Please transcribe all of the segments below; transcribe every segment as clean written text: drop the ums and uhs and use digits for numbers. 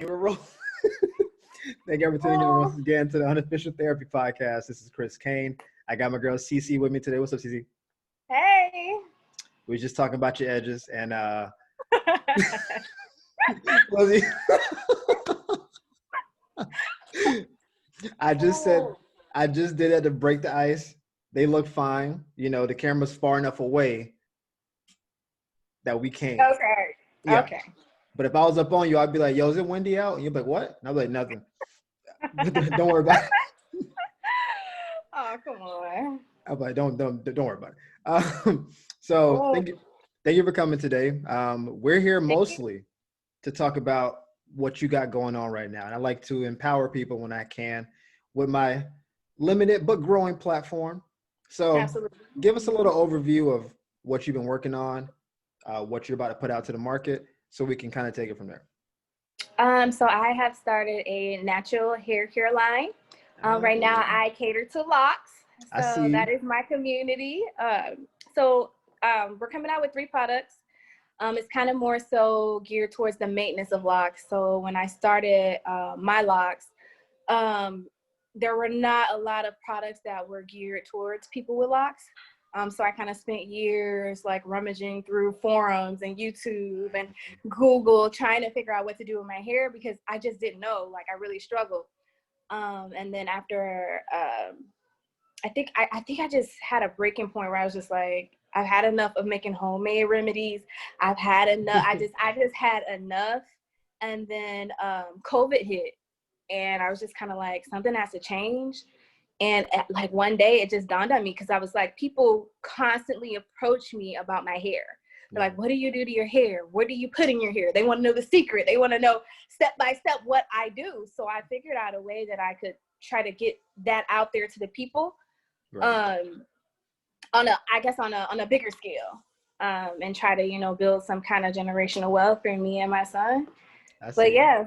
We're rolling. Thank you for tuning in once again to the Unofficial Therapy Podcast. This is Chris Kane. I got my girl Sisi C with me today. What's up, Sisi? Hey. We were just talking about your edges, and I just said I just did it to break the ice. They look fine. You know, the camera's far enough away that we can't. Okay. Yeah. Okay. But if I was up on you, I'd be like, "Yo, is it windy out?" And you'd be like, "What?" And I'd be like, "Nothing." Don't worry about it. Oh, come on. I'm like, don't worry about it. So thank you for coming today. We're here mostly to talk about what you got going on right now. And I like to empower people when I can with my limited but growing platform. So Absolutely. Give us a little overview of what you've been working on, what you're about to put out to the market, so we can kind of take it from there. So I have started a natural hair care line. Right now I cater to Locs. So that is my community. We're coming out with 3 products. It's kind of more so geared towards the maintenance of locks. So when I started my locks, there were not a lot of products that were geared towards people with locks. So I kind of spent years like rummaging through forums and YouTube and Google trying to figure out what to do with my hair because I just didn't know. Like I really struggled. And then after, I think I just had a breaking point where I was just like, I've had enough of making homemade remedies. I've had enough. I just had enough. And then COVID hit, and I was just kind of like, something has to change. And like one day it just dawned on me because I was like, people constantly approach me about my hair. They're like, what do you do to your hair? What do you put in your hair? They want to know the secret. They want to know step by step what I do. So I figured out a way that I could try to get that out there to the people. Right. On a bigger scale, and try to, build some kind of generational wealth for me and my son. But yeah.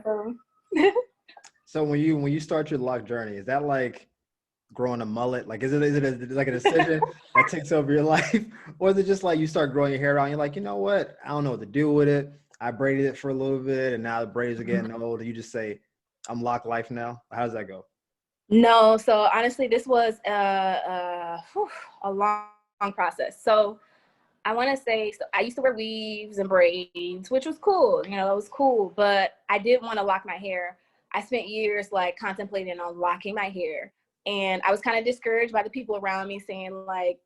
So when you start your lock journey, is that like growing a mullet? Like, is it like a decision that takes over your life? Or is it just like you start growing your hair out and you're like, you know what? I don't know what to do with it. I braided it for a little bit and now the braids are getting old. You just say, I'm lock life now. How does that go? No. So honestly, this was a long process. So I want to say, so I used to wear weaves and braids, which was cool. It was cool, but I did want to lock my hair. I spent years like contemplating on locking my hair. And I was kind of discouraged by the people around me saying like,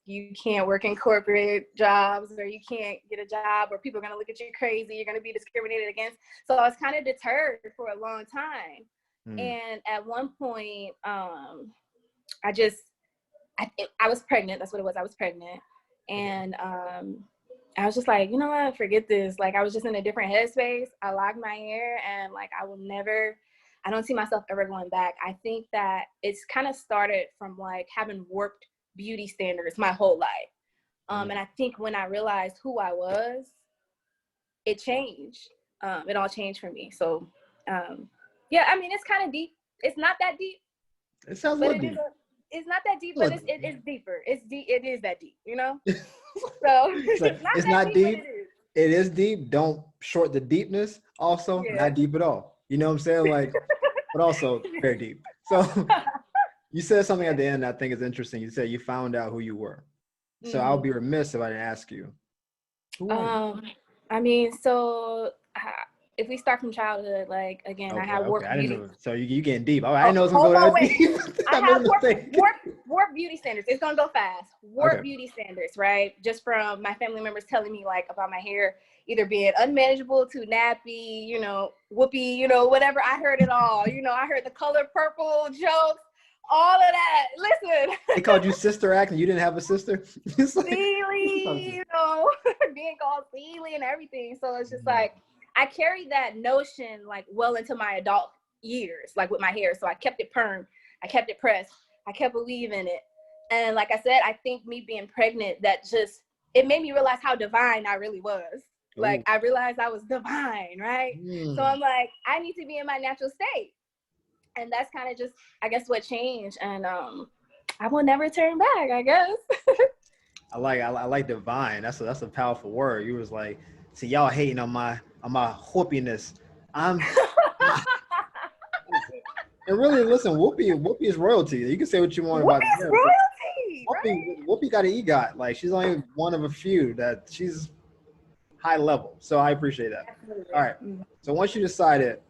you can't work in corporate jobs, or you can't get a job, or people are going to look at you crazy. You're going to be discriminated against. So I was kind of deterred for a long time. And at one point, I was pregnant. That's what it was. I was pregnant. And I was just like, you know what, forget this. Like I was just in a different headspace. I locked my hair and like I don't see myself ever going back. I think that it's kind of started from like having warped beauty standards my whole life. And I think when I realized who I was, it changed. It all changed for me. So yeah, I mean, it's kind of deep. It's not that deep. It sounds like deep. It's not that deep, but it's deeper. It's deep. It is that deep, So it's not deep. It is deep. Don't short the deepness. Also, not deep at all. You know what I'm saying? Like, but also very deep. So you said something at the end that I think is interesting. You said you found out who you were. So I'll be remiss if I didn't ask you. Who are you? I mean, so if we start from childhood, like again, I have warped beauty. So you getting deep. I didn't know it was gonna go that deep. I have warped beauty standards. It's gonna go fast. Warped beauty standards, right? Just from my family members telling me like about my hair either being unmanageable, too nappy, whoopee, whatever. I heard it all. I heard the color purple jokes, all of that. Listen. They called you Sister Act and you didn't have a sister? Sealy, being called Sealy and everything. So it's just like, I carried that notion like well into my adult years, like with my hair. So I kept it permed, I kept it pressed, I kept a weave in it. And like I said, I think me being pregnant, it made me realize how divine I really was. Ooh. Like I realized I was divine, right? So I'm like, I need to be in my natural state. And that's kind of just, I guess, what changed. And I will never turn back, I guess. I like divine. That's a powerful word. You was like, see, y'all hating on my whoopiness. I'm And really, listen, Whoopi is royalty. You can say what you want about the Whoopi's hair, but royalty, right? Whoopi got an EGOT. Like she's only one of a few that she's high level. So I appreciate that. All Absolutely. right. So once you decided,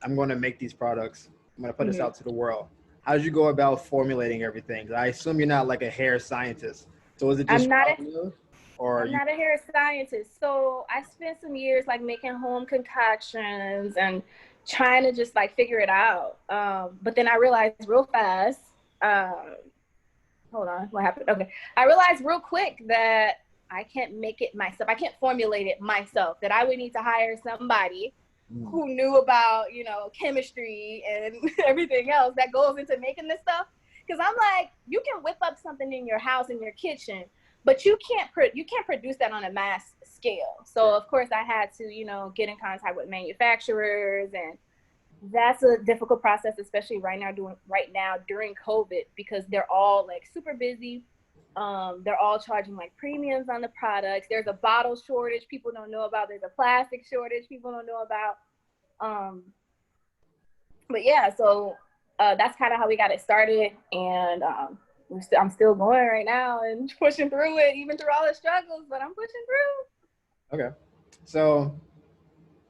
I'm going to make these products, I'm going to put this Mm-hmm. out to the world. How did you go about formulating everything? I assume you're not like a hair scientist. So is it just I'm not trial a and error, or I'm you? not a hair scientist, so I spent some years like making home concoctions and trying to just like figure it out. But then I realized real fast. Uh, Hold on, what happened? Okay, I realized real quick that I can't make it myself. I can't formulate it myself. That I would need to hire somebody Mm, who knew about chemistry and everything else that goes into making this stuff. Because I'm like, you can whip up something in your house in your kitchen, but you can't produce that on a mass scale. So sure. of course I had to get in contact with manufacturers, and that's a difficult process, especially right now during COVID, because they're all like super busy. They're all charging like premiums on the products. There's a bottle shortage people don't know about. There's a plastic shortage people don't know about. um but yeah, so that's kind of how we got it started, and I'm still going right now and pushing through it, even through all the struggles, but I'm pushing through. Okay. So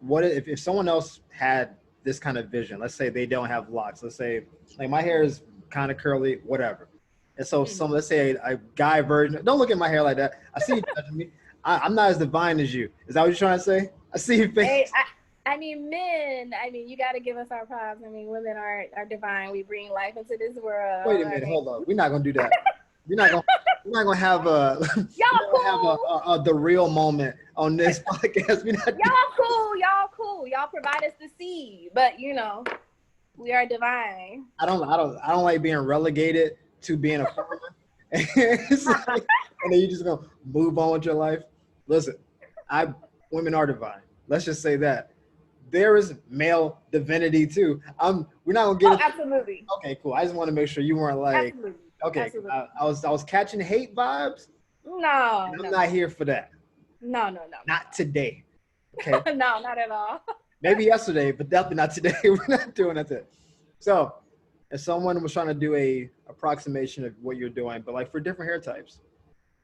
what if someone else had this kind of vision? Let's say they don't have locks. Let's say like my hair is kind of curly, whatever. And so Mhm. let's say a guy version. Don't look at my hair like that. I see you judging me. I'm not as divine as you. Is that what you're trying to say? I see your Hey, face. I mean, men. I mean, you got to give us our props. I mean, women are divine. We bring life into this Wait a world. I minute, mean, hold up. We're not gonna do that. We're not gonna we're not gonna have a we're y'all not gonna have cool. a the real moment on this podcast. We're not Y'all cool. Y'all cool. Y'all provide us the seed, but we are divine. I don't like being relegated to being a farmer. It's like, and then you just gonna move on with your life. Listen, I women are divine. Let's just say that. There is male divinity too. We're not gonna get Oh, into absolutely, okay, cool. I just want to make sure you weren't like absolutely, okay, 'cause absolutely. I was catching hate vibes, No, and I'm no, not here for that. no, no, Not today. Okay. no, no, not at all. Maybe yesterday, but definitely not today. We're not doing that today. So if someone was trying to do a approximation of what you're doing, but like for different hair types,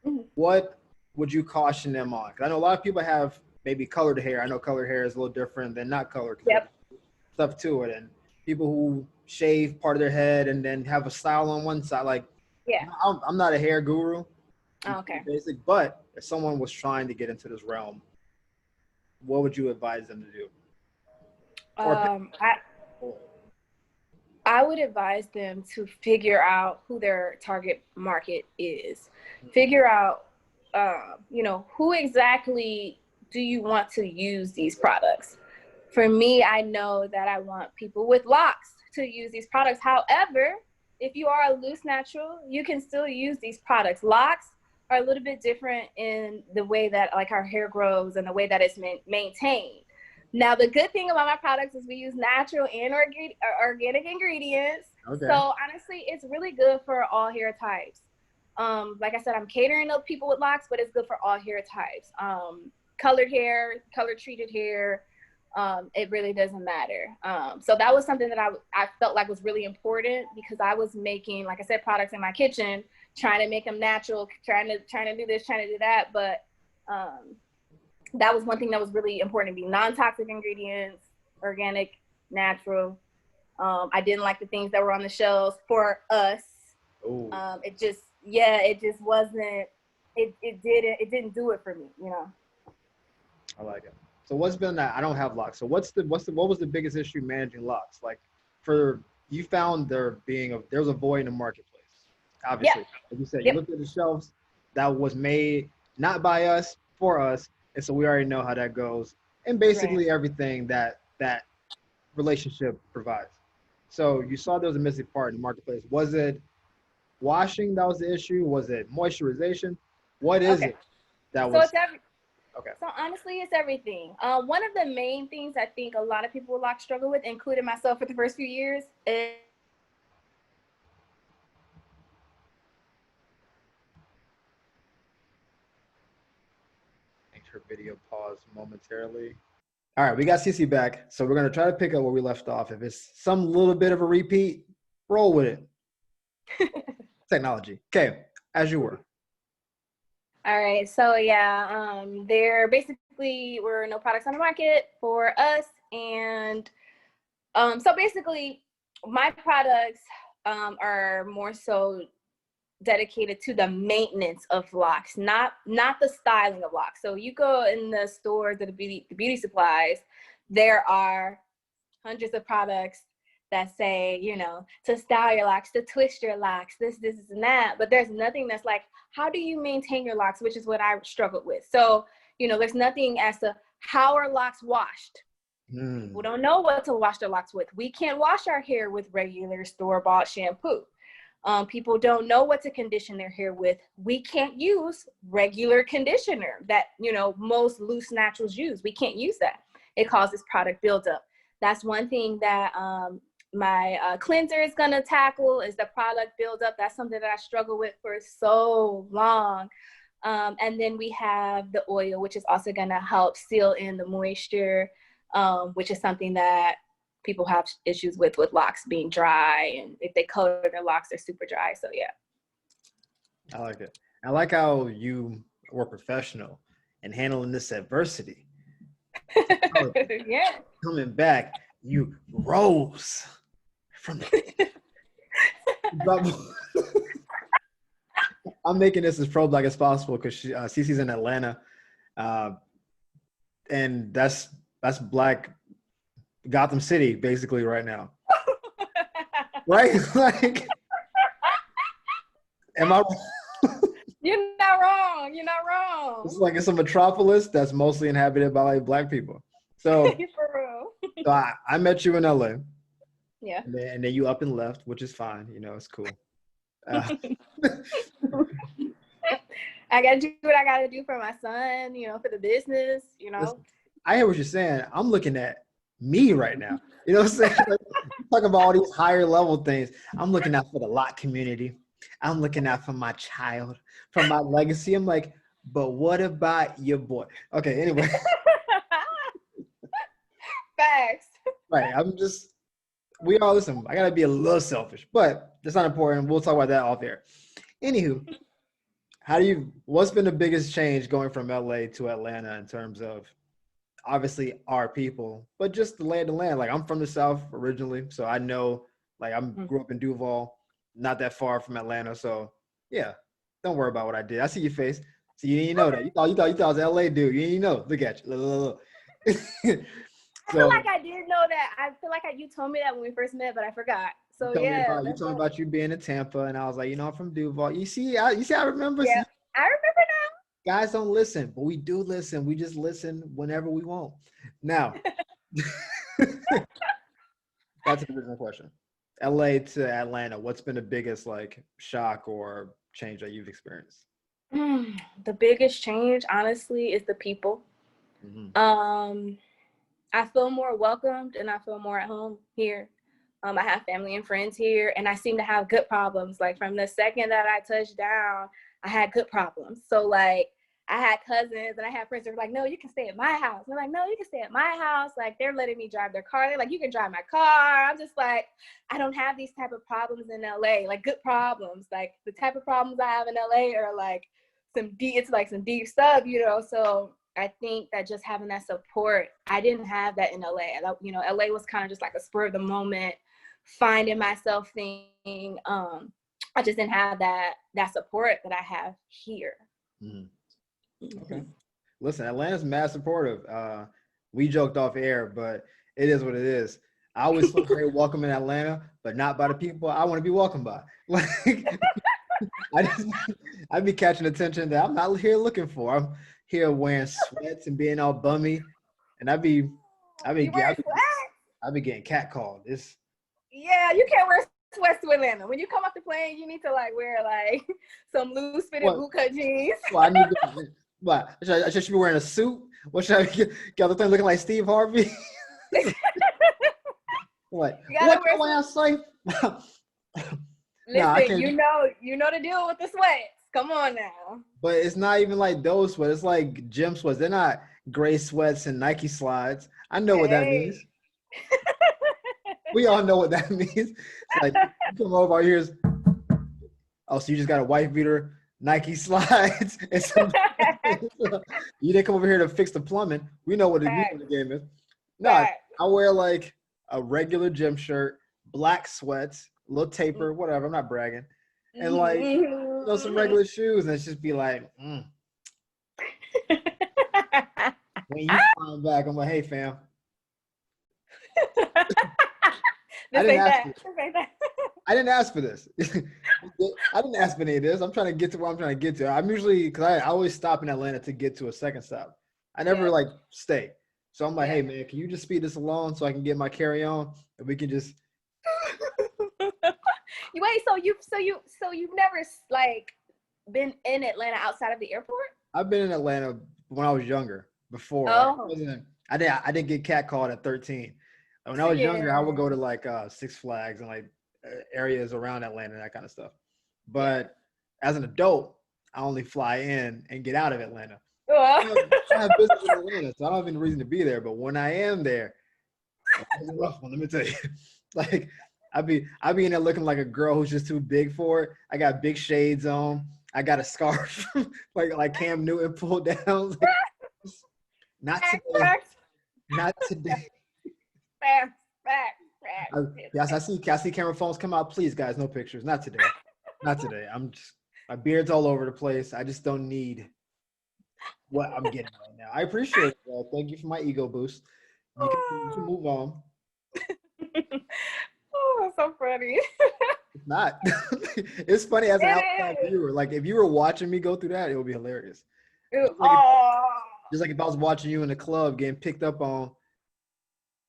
Mhm. what would you caution them on? Because I know a lot of people have maybe colored hair. I know colored hair is a little different than not colored because there's Yep. stuff to it. And people who shave part of their head and then have a style on one side, like Yeah. I'm not a hair guru. I'm Oh, pretty okay. basic, but if someone was trying to get into this realm, what would you advise them to do? Or pick Um, I I would advise them to figure out who their target market is. Figure out, who exactly do you want to use these products. For me, I know that I want people with locks to use these products. However, if you are a loose natural, you can still use these products. Locks are a little bit different in the way that like our hair grows and the way that it's maintained. Now, the good thing about my products is we use natural and organic ingredients. okay. So honestly, it's really good for all hair types. Like I said, I'm catering to people with locks, but it's good for all hair types. Colored hair, color treated hair, it really doesn't matter. So that was something that I felt like was really important, because I was making, like I said, products in my kitchen, trying to make them natural, trying to do this, trying to do that. But that was one thing that was really important to me: non-toxic ingredients, organic, natural. I didn't like the things that were on the shelves for us. Oh, It just wasn't. It didn't do it for me. I like it. So what's been that? I don't have locks. So what was the biggest issue managing locks? Like for you found there's a void in the marketplace. Yep. Obviously, like you said, you Yep. looked at the shelves that was made not by us for us, and so we already know how that goes, and Right. basically everything that relationship provides. So you saw there was a missing part in the marketplace. Was it washing that was the issue? Was it moisturization? What is Okay. it that So was it's every. okay? So honestly, it's everything. One of the main things I think a lot of people with locks struggle with, including myself for the first few years, is Make her video pause momentarily. All right, we got Sisi back, so we're gonna try to pick up where we left off. If it's some little bit of a repeat, roll with it. Technology. Okay, as you were. All right, so yeah, there basically were no products on the market for us, and so basically, my products are more so dedicated to the maintenance of locks, not the styling of locks. So you go in the stores, the beauty supplies, there are hundreds of products that say, to style your locks, to twist your locks, this, and that. But there's nothing that's like, how do you maintain your locks, which is what I struggled with. So, there's nothing as to how are locks washed. People don't know what to wash their locks with. We can't wash our hair with regular store-bought shampoo. People don't know what to condition their hair with. We can't use regular conditioner that, most loose naturals use. We can't use that. It causes product buildup. That's one thing that my cleanser is going to tackle is the product buildup. That's something that I struggle with for so long. And then we have the oil, which is also going to help seal in the moisture, which is something that people have issues with locks being dry. And if they color their locks, they're super dry. So, yeah. I like it. I like how you were professional in handling this adversity. Yeah. Coming back, you rose from the. I'm making this as pro-black as possible because Cece's in Atlanta, and that's Black Gotham City basically right now, right? Like, am I? You're not wrong. You're not wrong. It's like it's a metropolis that's mostly inhabited by like Black people. So, for real. so I met you in LA. Yeah. And then you up and left, which is fine. It's cool. I gotta do what I gotta do for my son, for the business, Listen, I hear what you're saying. I'm looking at me right now. You know what I'm saying? Like, talk about all these higher level things. I'm looking out for the Loc community. I'm looking out for my child, for my legacy. I'm like, but what about your boy? Okay, anyway. Facts. Right. We all listen. I gotta be a little selfish, but that's not important. We'll talk about that off air. Anywho, what's been the biggest change going from LA to Atlanta in terms of obviously our people, but just the land to land? Like, I'm from the South originally, so I know, like, grew up in Duval, not that far from Atlanta. So yeah, don't worry about what I did. I see your face. So you didn't know that. You thought I was an LA dude. You didn't know. Look at you. Look. I feel like I did know that. I feel like you told me that when we first met, but I forgot. So yeah. You told me about you being in Tampa, and I was like, I'm from Duval. You see, I remember. Yeah, I remember now. Guys don't listen, but we do listen. We just listen whenever we want. Now, that's the original question. LA to Atlanta, what's been the biggest like shock or change that you've experienced? The biggest change, honestly, is the people. Mm-hmm. I feel more welcomed and I feel more at home here. I have family and friends here, and I seem to have good problems. Like, from the second that I touched down, I had good problems. So, like, I had cousins and I had friends that were like, no, you can stay at my house. And I'm like, no, you can stay at my house. Like, they're letting me drive their car. They're like, you can drive my car. I'm just like, I don't have these type of problems in LA, like good problems. Like, the type of problems I have in LA are like some deep stuff, So I think that just having that support, I didn't have that in LA. LA was kind of just like a spur of the moment, finding myself thing. I just didn't have that support that I have here. Okay. Listen, Atlanta's mad supportive. We joked off air, but it is what it is. I always feel very welcome in Atlanta, but not by the people I want to be welcomed by. Like, I'd be catching attention that I'm not here looking for. I'm here wearing sweats and being all bummy, and I'd be getting catcalled. Yeah, you can't wear sweats to Atlanta. When you come off the plane, you need to like wear like some loose fitted bootcut jeans. Well, I need to. What? I should be wearing a suit? What should I get the thing looking like Steve Harvey? What? What do I say? Listen, you know to deal with the sweats. Come on now. But it's not even like those sweats. It's like gym sweats. They're not gray sweats and Nike slides. I know what that Hey. means. We all know what that means. It's like you come over here's oh, so you just got a white beater, Nike slides, and some you didn't come over here to fix the plumbing. We know what the game is. No, I wear like a regular gym shirt, black sweats, a little taper, whatever. I'm not bragging. And like some regular shoes, and it's just be like, when you find back, I'm like, hey fam. I didn't ask for this. I didn't ask for this. I didn't ask for any of this. I'm trying to get to where I'm trying to get to. I'm usually, because I always stop in Atlanta to get to a second stop. I never like stay. So I'm like, hey man, can you just speed this along so I can get my carry on and we can just. Wait, so you've never like been in Atlanta outside of the airport? I've been in Atlanta when I was younger. Before I didn't get catcalled at 13. When I was younger, I would go to like Six Flags and like areas around Atlanta and that kind of stuff. But as an adult, I only fly in and get out of Atlanta. I have business in Atlanta, so I don't have any reason to be there. But when I am there, it's a rough one. Let me tell you, like I be in there looking like a girl who's just too big for it. I got big shades on. I got a scarf like Cam Newton pulled down. Like, not today. Not today. Yes, I see camera phones come out. Please, guys, no pictures. Not today. Not today. My beard's all over the place. I just don't need what I'm getting right now. I appreciate it. Thank you for my ego boost. You can move on. Oh, that's so funny. It's not. It's funny as an outside viewer. Like if you were watching me go through that, it would be hilarious. Just like if I was watching you in the club getting picked up on,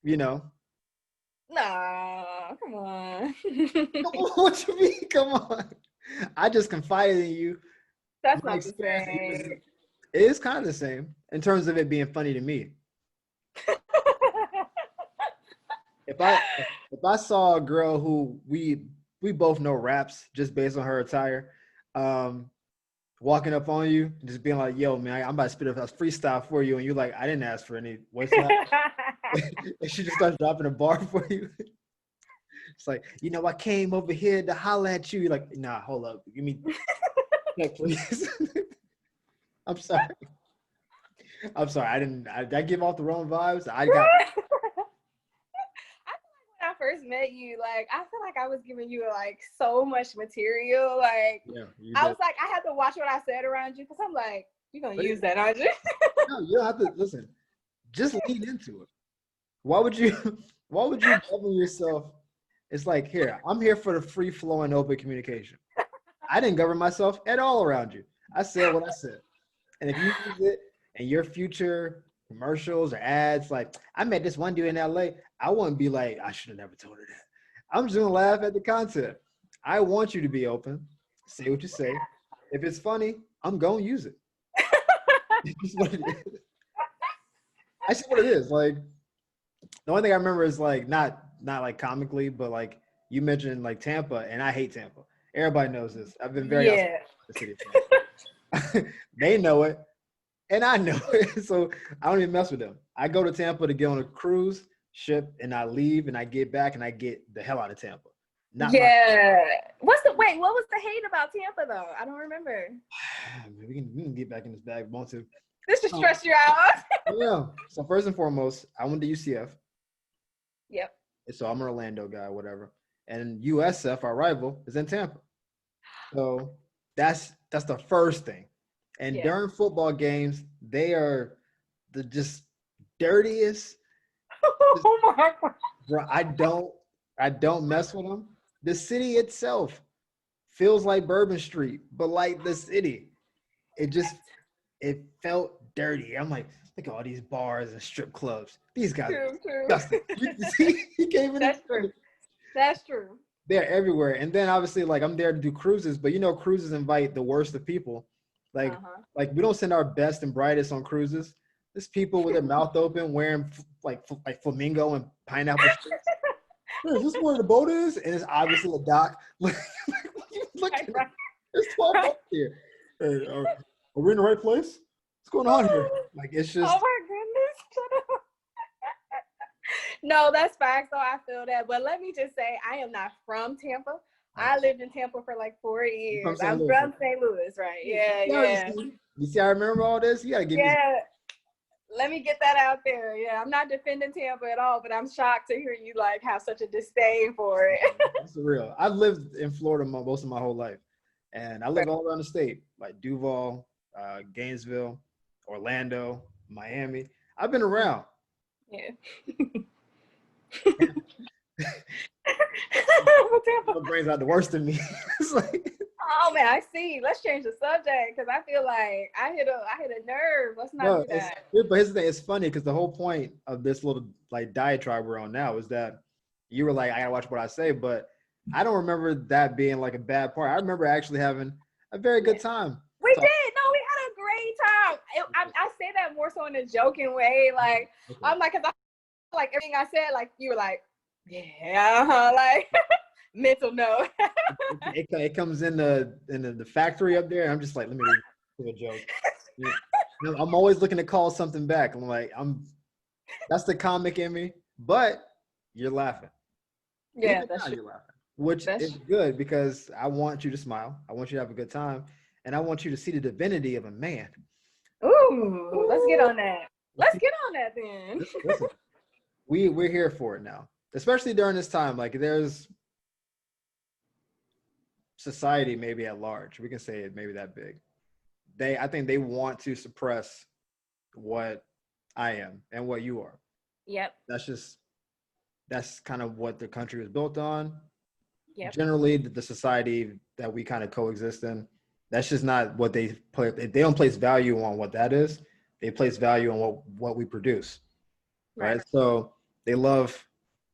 Nah, come on. What you mean? Come on. I just confided in you. That's not the same. It is kind of the same in terms of it being funny to me. If I saw a girl who we both know raps just based on her attire, walking up on you, just being like, "Yo, man, I'm about to spit a freestyle for you," and you're like, "I didn't ask for any voice line." And she just starts dropping a bar for you. It's like, I came over here to holler at you. You're like, nah, hold up, give me, check, please. I'm sorry. Did I give off the wrong vibes? I got. When I first met you, like I feel like I was giving you like so much material. Like I was like, I had to watch what I said around you because I'm like, you're gonna use that, aren't you? No, you don't have to listen. Just lean into it. Why would you govern yourself? It's like, here, I'm here for the free flow and open communication. I didn't govern myself at all around you. I said what I said. And if you use it in your future commercials or ads, like I met this one dude in LA, I wouldn't be like, I should have never told her that. I'm just gonna laugh at the content. I want you to be open. Say what you say. If it's funny, I'm gonna use it. It's what it is. I see what it is. Like the only thing I remember is like not like comically, but like you mentioned like Tampa, and I hate Tampa. Everybody knows this. I've been very outside the city of Tampa. They know it, and I know it. So I don't even mess with them. I go to Tampa to get on a cruise ship, and I leave, and I get back, and I get the hell out of Tampa. What was the hate about Tampa though? I don't remember. We can get back in this bag, want to. This should stress you out. Yeah. So first and foremost, I went to UCF. Yep. So I'm an Orlando guy, whatever. And USF, our rival, is in Tampa. So that's the first thing. And during football games, they are the just dirtiest. Oh my God. Bro, I don't mess with them. The city itself feels like Bourbon Street, but like the city. It felt dirty. I'm like, look at all these bars and strip clubs. These guys are disgusting. He came in. That's true. That's true. They're everywhere. And then obviously, like I'm there to do cruises, but cruises invite the worst of people. Like we don't send our best and brightest on cruises. There's people with their mouth open wearing like flamingo and pineapple shirts. Is this where the boat is? And it's obviously a dock. Look at it. There's 12 boats here. Hey, are we in the right place? going on here? Like, it's just, Oh my goodness. Shut up. No, that's facts. So I feel that. But let me just say, I am not from Tampa. I lived in Tampa for like 4 you're from years. St. I'm Louis. from St. Louis, right? Yeah, yeah. You see, I remember all this. You gotta give me. Yeah. Let me get that out there. Yeah, I'm not defending Tampa at all, but I'm shocked to hear you like have such a disdain for it. That's real. I've lived in Florida most of my whole life, and I lived all around the state, like Duval, Gainesville, Orlando, Miami. I've been around. Yeah. What brings out the worst in me? It's like, oh man, I see. Let's change the subject because I feel like I hit a nerve. Let's not do that. But here's the thing, it's funny because the whole point of this little like diatribe we're on now is that you were like, I gotta watch what I say, but I don't remember that being like a bad part. I remember actually having a very good time. We did. No, we had a great time. I say that more so in a joking way. Like, okay. I'm like, because I like everything I said, like, you were like, yeah, like, mental note. it comes in the factory up there. And I'm just like, let me do a joke. Yeah. I'm always looking to call something back. I'm like, that's the comic in me, but you're laughing. Yeah, that's true. You're laughing, which is good because I want you to smile. I want you to have a good time. And I want you to see the divinity of a man. Ooh, let's get on that. Let's get on that then. Listen, we're here for it now, especially during this time. Like there's society maybe at large. We can say it maybe that big. I think they want to suppress what I am and what you are. Yep. That's kind of what the country was built on. Yep. Generally, the society that we kind of coexist in. That's just not what they play. They don't place value on what that is. They place value on what we produce, right? So they love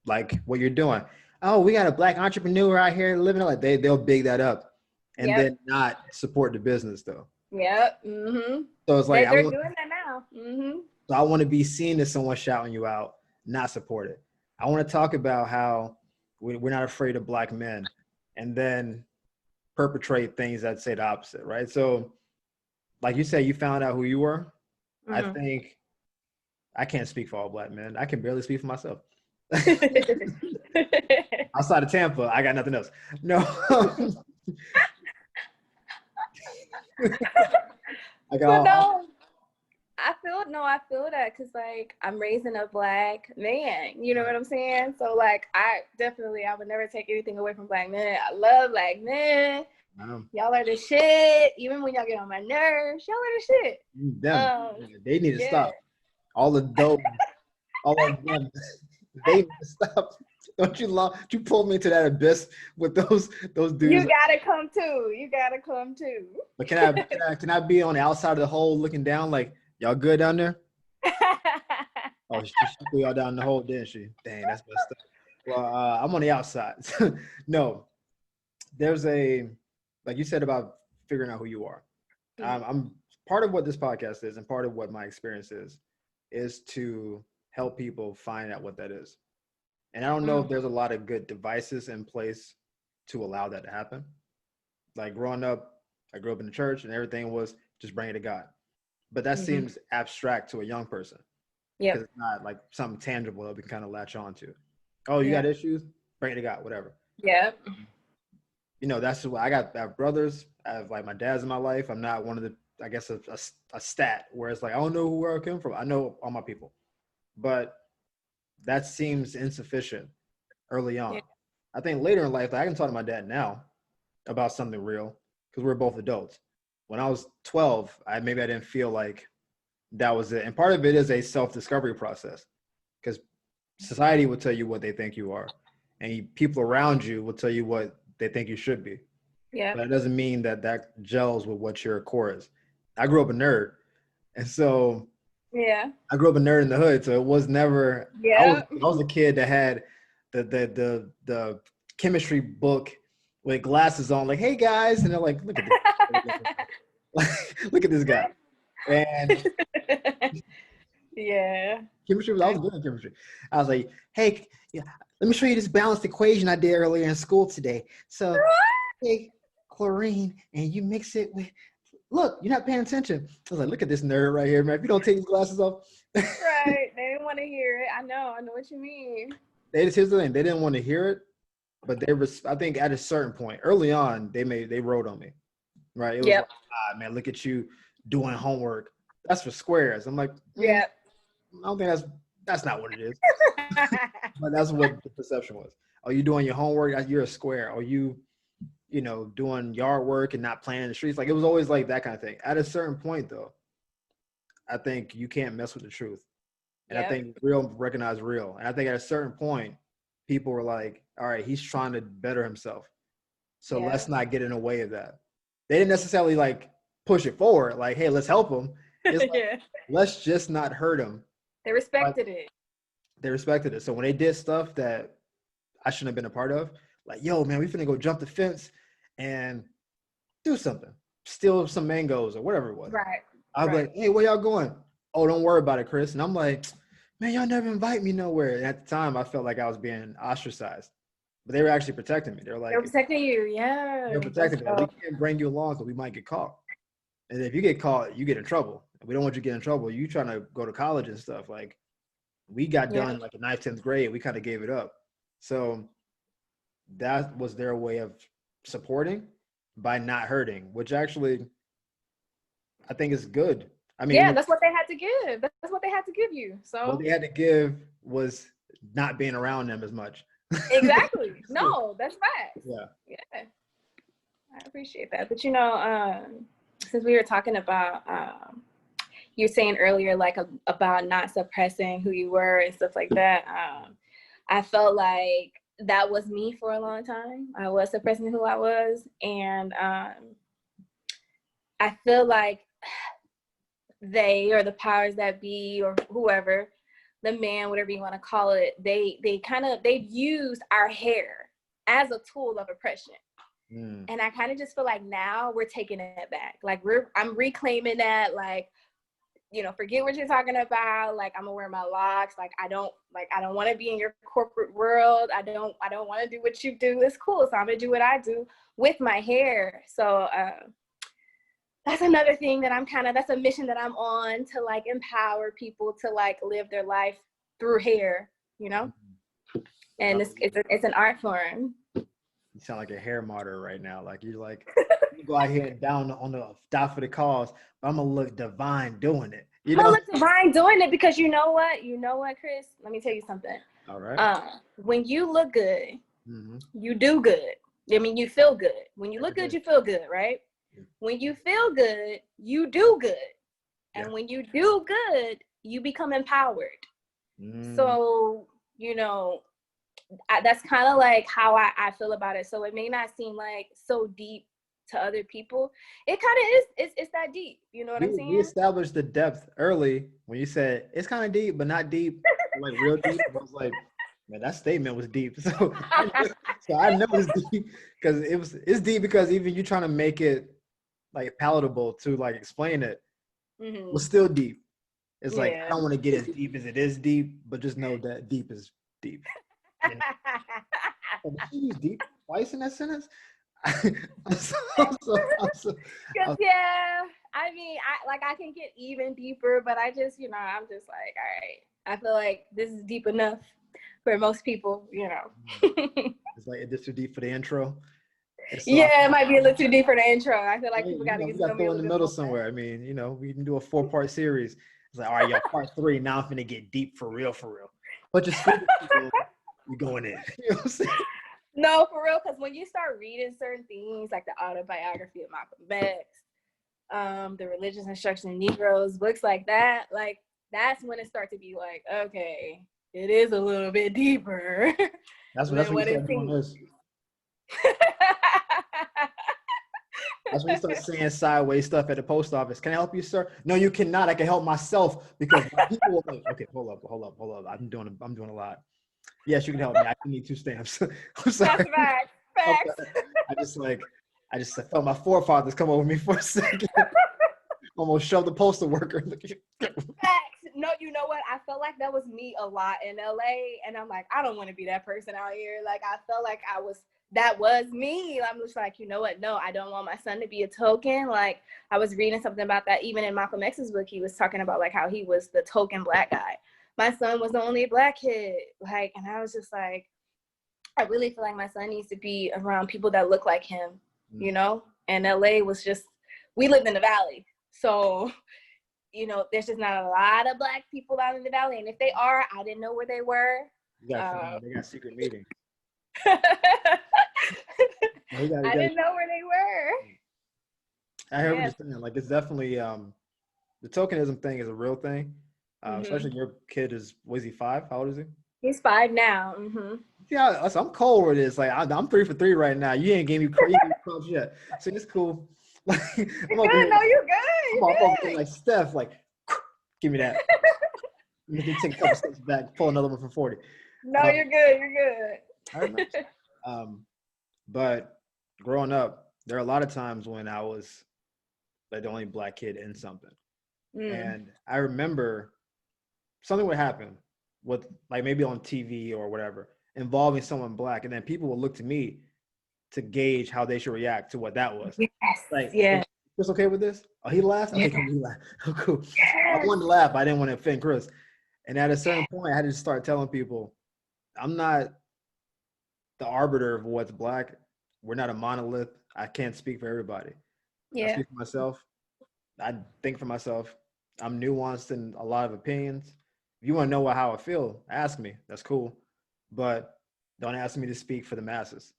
like what you're doing. Oh, we got a Black entrepreneur out here living like they'll big that up, and then not support the business though. Yep. Mm-hmm. So it's like they're doing that now. Mm-hmm. So I want to be seen as someone shouting you out, not support it. I want to talk about how we're not afraid of Black men, and then perpetrate things that say the opposite, right? So like you said, you found out who you were. Mm-hmm. I think I can't speak for all Black men. I can barely speak for myself. Outside of Tampa, I got nothing else. No. I feel that because like I'm raising a Black man, you know what I'm saying? So like I would never take anything away from Black men. I love Black men. Y'all are the shit. Even when y'all get on my nerves, y'all are the shit. They need to stop. All the dope, all of them, they need to stop. Don't you pull me into that abyss with those dudes? You gotta come too. But can I be on the outside of the hole looking down like y'all good down there? Oh, she threw y'all down the hole, didn't she? Dang, that's messed up. Well, I'm on the outside. No, there's like you said about figuring out who you are. I'm part of what this podcast is, and part of what my experience is to help people find out what that is. And I don't know if there's a lot of good devices in place to allow that to happen. Like growing up, I grew up in the church and everything was just bring it to God. But that seems abstract to a young person. Yeah. Because it's not like something tangible that we can kind of latch on to. Oh, you got issues? Bring it to God, whatever. Yeah. You know, that's what I have brothers. I have like my dad's in my life. I'm not one of the, I guess, a stat where it's like, I don't know where I came from. I know all my people. But that seems insufficient early on. Yeah. I think later in life, I can talk to my dad now about something real because we're both adults. When I was 12, I didn't feel like that was it. And part of it is a self-discovery process because society will tell you what they think you are. And people around you will tell you what they think you should be. Yeah. But it doesn't mean that gels with what your core is. I grew up a nerd. And so I grew up a nerd in the hood. So it was never, I was a kid that had the chemistry book with glasses on, like, hey guys. And they're like, look at this. Look at this guy. And chemistry, I was good at chemistry. I was like, hey, let me show you this balanced equation I did earlier in school today. So take chlorine and you mix it with look, you're not paying attention. I was like, look at this nerd right here, man. If you don't take these glasses off. Right. They didn't want to hear it. I know what you mean. Here's the thing. They didn't want to hear it, but I think at a certain point, early on, they wrote on me, right? It was Yep. like, man, look at you doing homework. That's for squares. I'm like, Yep. I don't think that's not what it is. But that's what the perception was. Are you doing your homework? You're a square. Are you, doing yard work and not playing in the streets? Like, it was always like that kind of thing. At a certain point, though, I think you can't mess with the truth. And I think real recognize real. And I think at a certain point, people were like, all right, he's trying to better himself. So let's not get in the way of that. They didn't necessarily like push it forward, like, hey, let's help him. It's like, let's just not hurt him. They respected it. They respected it. So when they did stuff that I shouldn't have been a part of, like, yo, man, we finna go jump the fence and do something. Steal some mangoes or whatever it was. Right. I was like, hey, where y'all going? Oh, don't worry about it, Chris. And I'm like, man, y'all never invite me nowhere. And at the time, I felt like I was being ostracized. But they were actually protecting me. They're like, they're protecting you, yeah. They're protecting me. We can't bring you along because we might get caught. And if you get caught, you get in trouble. We don't want you to get in trouble. You trying to go to college and stuff. Like, we got done like in 9th, 10th grade. We kind of gave it up. So that was their way of supporting by not hurting, which actually I think is good. I mean, yeah, that's what they had to give. That's what they had to give you. So what they had to give was not being around them as much. Exactly. No, that's right. Yeah. I appreciate that. But since we were talking about you were saying earlier like about not suppressing who you were and stuff like that, I felt like that was me for a long time. I was suppressing who I was, and I feel like they, or the powers that be, or whoever, the man, whatever you want to call it, they've used our hair as a tool of oppression. And I kind of just feel like now we're taking it back. Like I'm reclaiming that, like, forget what you're talking about. Like, I'm gonna wear my locks. Like, I don't want to be in your corporate world. I don't want to do what you do. It's cool. So I'm gonna do what I do with my hair. So that's another thing that that's a mission that I'm on, to like empower people to like live their life through hair, and it's an art form. You sound like a hair martyr right now. Like, you're like, you go out here and down on the die for the cause, but I'm gonna look divine doing it. I'm gonna look divine doing it because you know what, Chris? Let me tell you something. All right. When you look good, you do good. I mean, you feel good. When you look good, you feel good, right? When you feel good, you do good. And when you do good, you become empowered. So, that's kind of like how I feel about it. So it may not seem like so deep to other people. It kind of is. It's that deep. You know what I'm saying? We established the depth early when you said it's kind of deep, but not deep, like real deep. I was like, man, that statement was deep. So I know it's deep because it's deep because even you trying to make it like palatable to like explain it was still deep. It's like, I don't want to get as deep as it is deep, but just know that deep is deep. And did she use deep twice in that sentence? I mean, I can get even deeper, but I just, I'm just like, all right, I feel like this is deep enough for most people, It's like, is this too deep for the intro? It might be a little too deep for the intro. I feel like people got to get to know me in the middle somewhere. I mean, we can do a 4-part series. It's like, all right, y'all, part 3. Now I'm finna get deep for real. But just people, we going in. You know what I'm saying? No, for real, because when you start reading certain things, like the autobiography of Malcolm X, the Religious Instruction of Negroes, books like that, like that's when it starts to be like, okay, it is a little bit deeper. That's when you start doing this. That's when you start saying sideways stuff at the post office. Can I help you, sir? No, you cannot. I can help myself because people will like, okay, hold up. I'm doing a lot. Yes, you can help me. I need 2 stamps. I'm sorry. That's facts. I just felt my forefathers come over me for a second. Almost shoved the postal worker. Facts. No, you know what? I felt like that was me a lot in LA, and I'm like, I don't want to be that person out here. Like, I felt like I was that was me. I'm just like, you know what? No, I don't want my son to be a token. Like, I was reading something about that. Even in Malcolm X's book, he was talking about like how he was the token Black guy. My son was the only Black kid. Like, and I was just like, I really feel like my son needs to be around people that look like him, you know? And LA was just, we lived in the Valley. So, you know, there's just not a lot of Black people out in the Valley. And if they are, I didn't know where they were. You gotta find out. They got secret meetings. I didn't know where they were. I hear what you're saying. Like, it's definitely the tokenism thing is a real thing. Especially your kid is, was he 5? How old is he? He's 5 now. Yeah, I'm cold with this. Like, I'm 3 for 3 right now. You ain't gave me crumbs yet, so it's cool. Like, You're good. No, you're good. I'm good. Like Steph, like, give me that. You can take a couple steps back, pull another one for 40. No, you're good. You're good. I remember. But growing up, there are a lot of times when I was like the only Black kid in something, and I remember something would happen with, like, maybe on TV or whatever, involving someone Black, and then people would look to me to gauge how they should react to what that was. Yes. Like, yeah. Chris okay with this? Oh, he laughed? Okay, can we laugh? Oh, cool. Yes. I wanted to laugh, but I didn't want to offend Chris. And at a certain point, I had to start telling people, I'm not the arbiter of what's Black. We're not a monolith. I can't speak for everybody. I speak for myself. I think for myself. I'm nuanced in a lot of opinions. If you want to know how I feel, ask me. That's cool. But don't ask me to speak for the masses.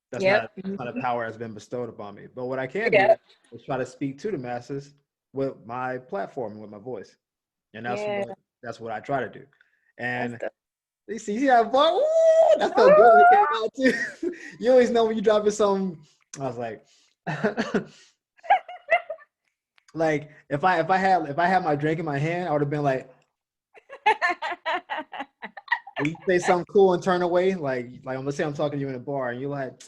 That's not a power that's been bestowed upon me. But what I can do is try to speak to the masses with my platform and with my voice. And that's what I try to do. And you see that bar? Ooh, that felt good when it came out too. You always know when you dropping something. I was like, like if I had my drink in my hand, I would have been like, you say something cool and turn away, like let's say I'm talking to you in a bar and you're like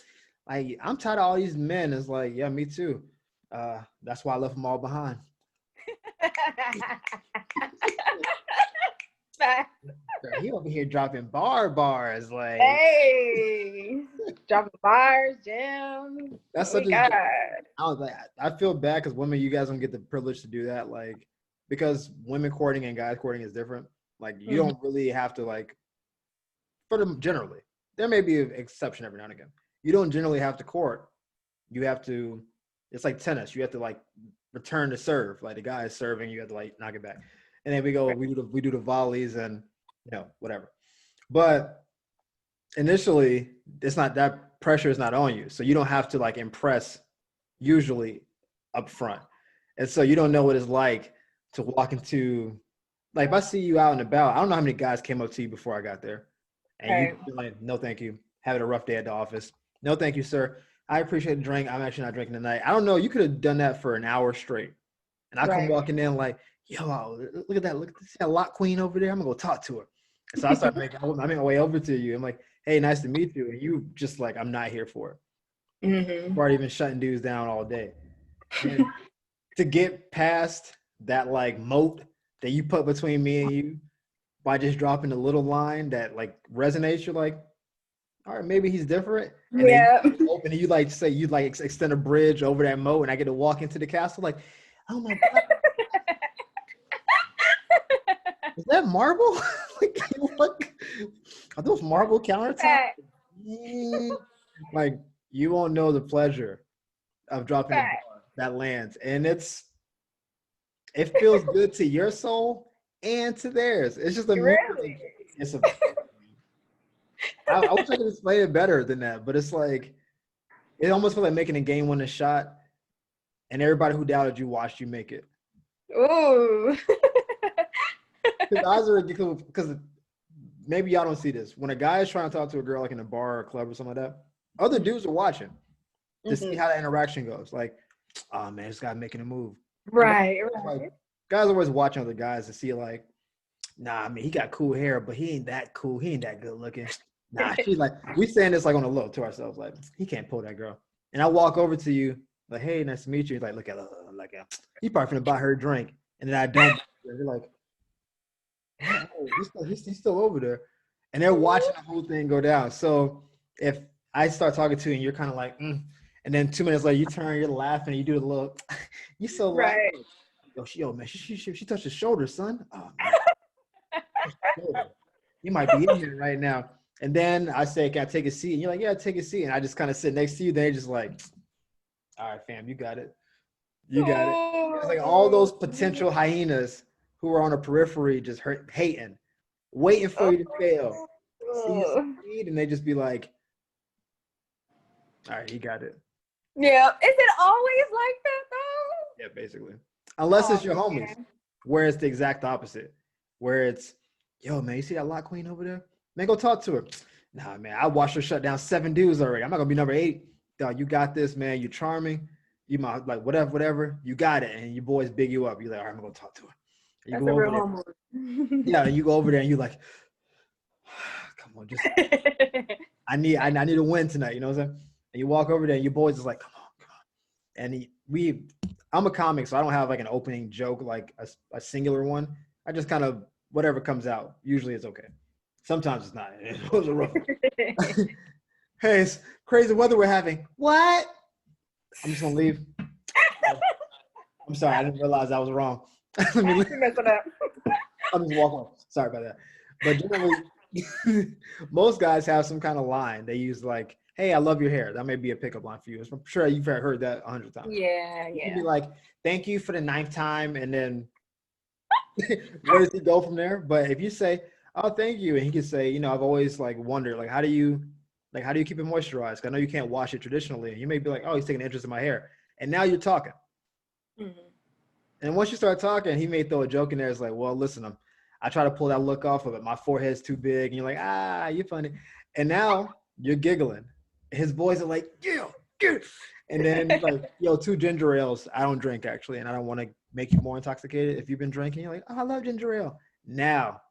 I'm tired of all these men. It's like, yeah, me too. That's why I left them all behind. He over here dropping bars, like, hey, dropping bars, gems. That's such a. I was like, I feel bad because women, you guys don't get the privilege to do that, like, because women courting and guys courting is different. Like, you don't really have to, like, for them generally. There may be an exception every now and again. You don't generally have to court. You have to. It's like tennis. You have to, like, return to serve. Like, the guy is serving, you have to, like, knock it back. And then we go, we do the volleys and, you know, whatever. But initially, it's not, that pressure is not on you. So you don't have to, like, impress usually up front. And so you don't know what it's like to walk into, like, if I see you out and about, I don't know how many guys came up to you before I got there. And you be like, no, thank you. Having a rough day at the office. No, thank you, sir. I appreciate the drink. I'm actually not drinking tonight. I don't know. You could have done that for an hour straight. And I come walking in like, yo, look at that. Look at that Loc queen over there. I'm going to go talk to her. And so I start I make my way over to you. I'm like, hey, nice to meet you. And you just like, I'm not here for it. You've already been shutting dudes down all day. And to get past that, like, moat that you put between me and you by just dropping a little line that, like, resonates, you're like, all right, maybe he's different. And then you open and you, like, say you, like, extend a bridge over that moat and I get to walk into the castle like, oh my God. Is that marble? Like, look, are those marble countertops? Like, you won't know the pleasure of dropping a bar that lands. And it feels good to your soul and to theirs. It's just a really? It's a I wish I could explain it better than that, but it's like, it almost feels like making a game-winning shot and everybody who doubted you watched you make it. Ooh. Because maybe y'all don't see this. When a guy is trying to talk to a girl, like in a bar or a club or something like that, other dudes are watching to see how that interaction goes. Like, oh man, this guy making a move. Right. Like, guys are always watching other guys to see, like, nah, I mean, he got cool hair, but he ain't that cool. He ain't that good looking. Nah, she's like, we saying this like on the low to ourselves, like, he can't pull that girl. And I walk over to you, like, hey, nice to meet you. He's like, look at her, like, he probably finna buy her a drink. And then I don't. You're like, oh, he's still over there. And they're watching the whole thing go down. So if I start talking to you and you're kind of like, and then 2 minutes later you turn, you're laughing, and you do the little, you so loud. Right. Yo, man, she touched his shoulder, son. Oh man, shoulder. You might be in here right now. And then I say, can I take a seat? And you're like, yeah, take a seat. And I just kind of sit next to you. They're just like, all right, fam, you got it. You got it. It's like all those potential hyenas who are on the periphery just hating, waiting for you to fail. See you succeed, and they just be like, all right, you got it. Yeah. Is it always like that though? Yeah, basically. Unless it's your man. homies, where it's the exact opposite. Where it's, yo, man, you see that lock queen over there? Man, go talk to her. Nah, man, I watched her shut down 7 dudes already. I'm not gonna be number 8. Dog, you got this, man. You're charming. You might like whatever. You got it. And your boys big you up. You're like, all right, I'm gonna talk to her. And you That's go a over real there. homework. Yeah, and you go over there and you're like, come on, just I need a win tonight. You know what I'm saying? And you walk over there and your boys is like, come on. And I'm a comic, so I don't have like an opening joke, like a singular one. I just kind of whatever comes out. Usually it's okay. Sometimes it's not. It was a rough. Hey, it's crazy weather we're having. What? I'm just gonna leave. I'm sorry, I didn't realize I was wrong. Let me leave. I'm just walking off. Sorry about that. But generally, most guys have some kind of line. They use like, hey, I love your hair. That may be a pickup line for you. I'm sure you've heard that 100 times. Yeah. You can be like, thank you for the 9th time. And then where does he go from there? But if you say, oh, thank you. And he can say, I've always like wondered, like, how do you keep it moisturized? 'Cause I know you can't wash it traditionally. And you may be like, oh, he's taking an interest in my hair. And now you're talking. Mm-hmm. And once you start talking, he may throw a joke in there. It's like, well, listen, I try to pull that look off of it. My forehead's too big. And you're like, you're funny. And now you're giggling. His boys are like, yeah. And then he's like, yo, 2 ginger ales. I don't drink actually. And I don't want to make you more intoxicated. If you've been drinking, you're like, oh, I love ginger ale. Now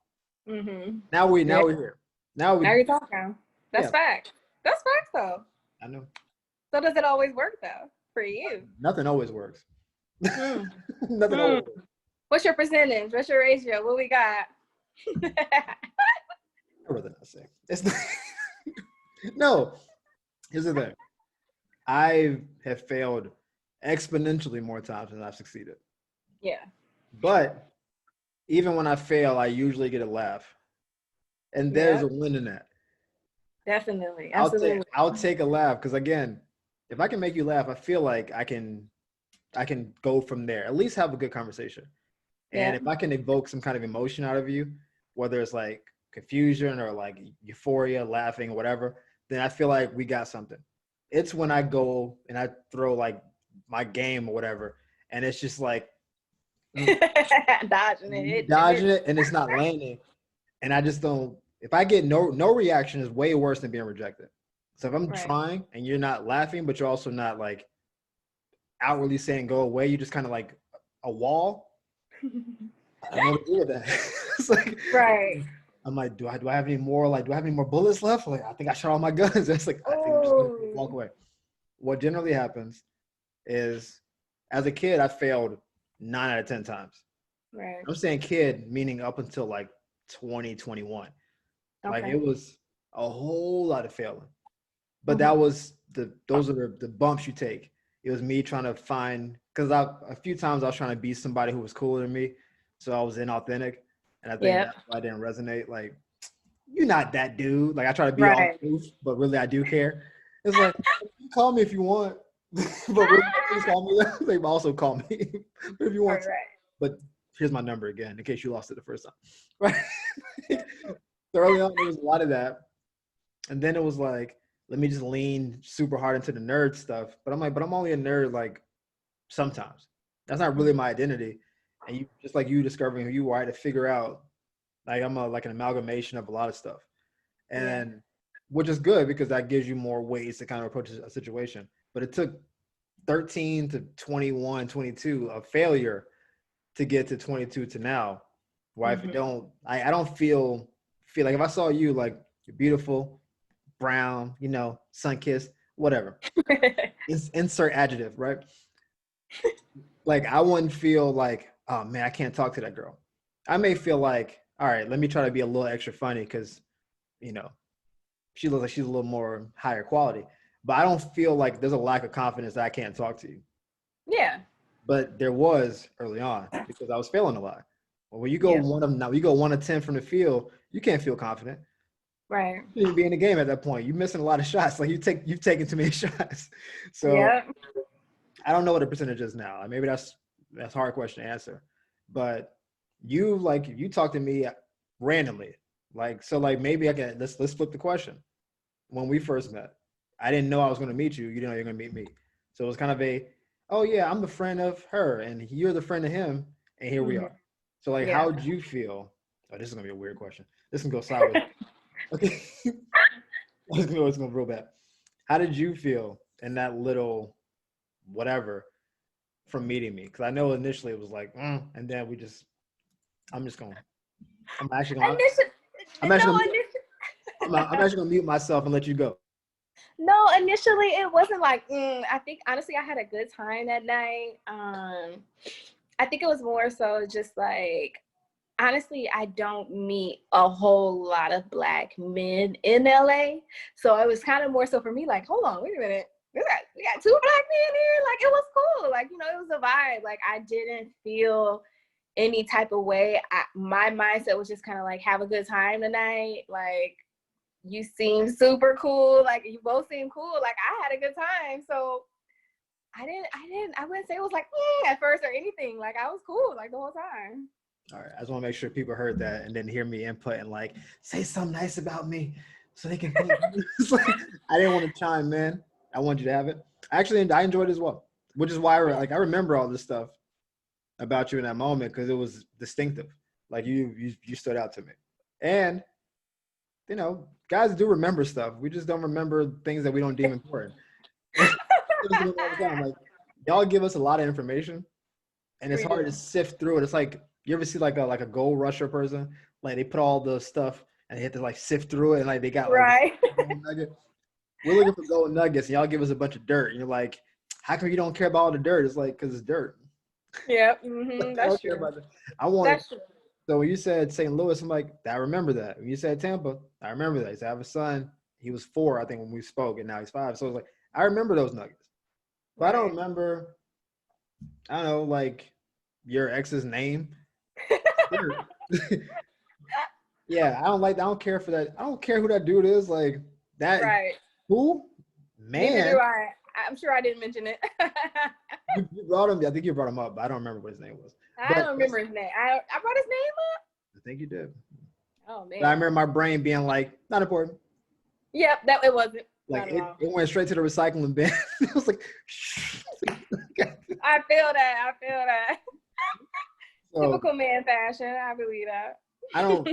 we're here. Now you're talking. That's fact. That's fact though. I know. So does it always work though for you? Nothing always works. Nothing always works. What's your percentage? What's your ratio? What we got? I'd rather not say. It's not no. Here's the thing. I have failed exponentially more times than I've succeeded. Yeah. But even when I fail, I usually get a laugh. And there's a win in that. Definitely. Absolutely. I'll take a laugh because again, if I can make you laugh, I feel like I can go from there. At least have a good conversation. And if I can evoke some kind of emotion out of you, whether it's like confusion or like euphoria, laughing, or whatever, then I feel like we got something. It's when I go and I throw like my game or whatever, and it's just like dodging it, and it's not landing. And I just don't. If I get no reaction, is way worse than being rejected. So if I'm trying and you're not laughing, but you're also not like outwardly saying go away, you're just kind of like a wall. I don't know what to do with that. It's like I'm like, do I have any more? Like, do I have any more bullets left? Like, I think I shot all my guns. It's like, I think I'm just gonna walk away. What generally happens is, as a kid, I failed 9 out of 10 times. Right. I'm saying kid, meaning up until like 2021. Like it was a whole lot of failing. But that was those are the bumps you take. It was me trying to find, because a few times I was trying to be somebody who was cooler than me. So I was inauthentic. And I think that's why I didn't resonate. Like, you're not that dude. Like, I try to be all proof, but really I do care. It's like, you call me if you want. But really, just call me. Like, also call me if you want. But here's my number again, in case you lost it the first time. Right? So early on, there was a lot of that. And then it was like, let me just lean super hard into the nerd stuff. But I'm like, but I'm only a nerd like sometimes. That's not really my identity. And you just like you discovering who you are, I had to figure out like I'm like an amalgamation of a lot of stuff. And which is good because that gives you more ways to kind of approach a situation. But it took 13 to 21, 22 of failure to get to 22 to now. Why if you don't, I don't feel like if I saw you like you're beautiful, brown, sun-kissed, whatever. Insert adjective, right? Like I wouldn't feel like, oh man, I can't talk to that girl. I may feel like, all right, let me try to be a little extra funny because, she looks like she's a little more higher quality. But I don't feel like there's a lack of confidence that I can't talk to you. Yeah. But there was early on because I was failing a lot. Well, when you go Yeah. you go 1 of 10 from the field, you can't feel confident. Right. You shouldn't be in the game at that point. You're missing a lot of shots. Like you've taken too many shots. So Yeah. I don't know what the percentage is now. Maybe that's a hard question to answer. But you talk to me randomly. Like maybe I can let's flip the question. When we first met, I didn't know I was going to meet you. You didn't know you're going to meet me. So it was kind of oh yeah, I'm the friend of her, and you're the friend of him, and here we Mhm. are. So like, Yeah. how'd you feel? Oh, this is gonna be a weird question. This can go sideways. Okay, it's gonna go real bad. How did you feel in that little whatever from meeting me? Because I know initially it was like, and then I'm just going. I'm actually going. Initially, I'm no, actually gonna. initially, I'm actually gonna mute myself and let you go. no, initially it wasn't like, I think honestly I had a good time that night. I think it was more so just like, honestly, I don't meet a whole lot of Black men in LA. So it was kind of more so for me, like, hold on, wait a minute. We got 2 Black men here. Like, it was cool. Like, it was a vibe. Like, I didn't feel any type of way. My mindset was just kind of like, have a good time tonight. Like, you seem super cool. Like, you both seem cool. Like, I had a good time. So I wouldn't say it was like, at first or anything. Like, I was cool, like, the whole time. All right, I just want to make sure people heard that and then hear me input and like say something nice about me so they can think. I didn't want to chime in. I want you to have it. Actually, I enjoyed it as well, which is why I remember all this stuff about you in that moment because it was distinctive. Like you stood out to me, and guys do remember stuff. We just don't remember things that we don't deem important. Like y'all give us a lot of information, and it's hard to sift through it. It's like you ever see like a gold rusher person, like they put all the stuff and they have to like sift through it, and like they got like right. nugget. We're looking for gold nuggets, and y'all give us a bunch of dirt, and you're like, how come you don't care about all the dirt? It's like because it's dirt. Yeah, That's true. I want it. That's true. So when you said St. Louis, I'm like, I remember that. When you said Tampa, I remember that. He said, I have a son. He was 4, I think, when we spoke, and now he's 5. So I was like, I remember those nuggets. But I don't remember, I don't know, like your ex's name. Yeah, I don't care for that. I don't care who that dude is. Like that. Right. Who? Neither Man. do I. I'm sure I didn't mention it. You brought him. I think you brought him up, but I don't remember what his name was. I don't remember his name. I brought his name up. I think you did. Oh man. But I remember my brain being like, not important. Yep, that it wasn't. Like it went straight to the recycling bin. It was like, I feel that. So, typical man fashion. I believe that. I don't.